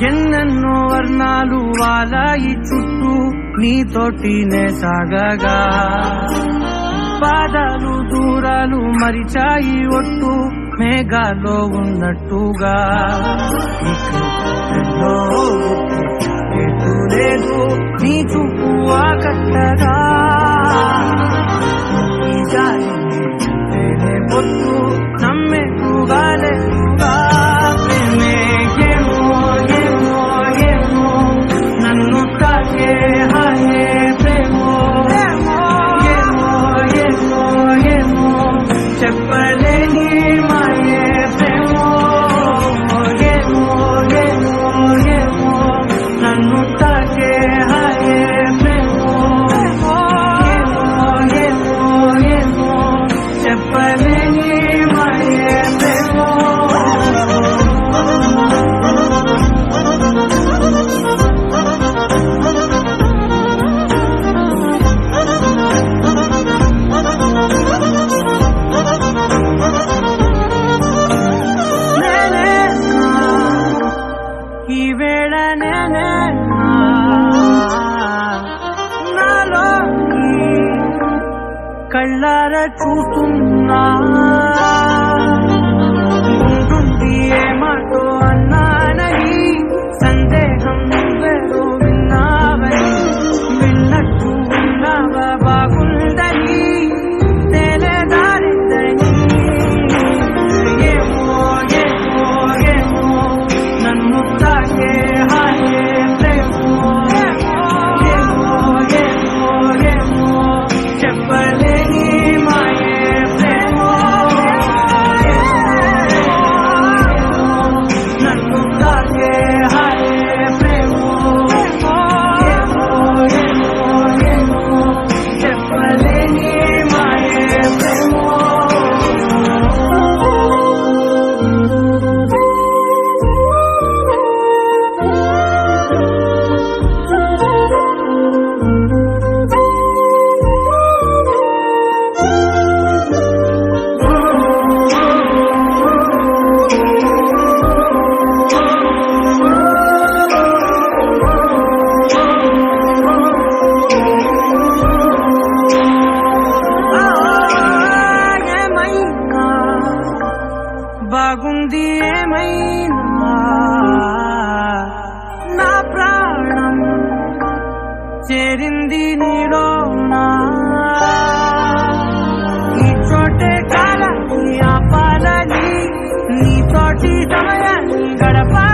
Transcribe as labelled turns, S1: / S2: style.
S1: ఎన్నెన్నో వర్ణాలు వాలాయి చుట్టూ నీతోటినే సాగగా పాదాలు దూరాలు మరిచాయి ఒట్టు మేఘాలో ఉన్నట్టుగా లేదు నీ చూపు ఆకట్టగా పొత్తు నమ్మెట్టుగా లేదుగా ప్రేమే ఏమో ఏమో ఏమో నన్ను తాకే హాయే ప్రేమో ఏమో ఏమో ఏమో చెప్పలేని మాయే ప్రేమో ఏమో ఏమో ఏమో నన్ను తాకే హాయే ప్రేమో ఏమో ఏమో ఏమో చెప్పలేని మాయే ప్రేమో ఈ వేళ నేనే నాలో కళ్ళార చూస్తున్నా ఉంటుండి ఏమాటో అన్నానని సందేహం నువ్వేదో విన్నావని విన్నట్టు ఉన్నావా బాగుందని తెలియదారిద్దని ఏమో ఏమో ఏమో నన్ను తాకే హాయే ప్రేమో ఏమో ఏమో ఏమో చెప్పలేని మాయే ప్రేమో నన్ను తాకే హాయే ప్రేమో ఏమో ఏమో ఏమో చెప్పలేని మాయే ప్రేమో బాగుంది ఏమైనా నా ప్రాణం చేరింది నీలోనా ఈ చోటే కాలాన్ని ఆపాలని నీతోటి సమయాన్ని గడపాలి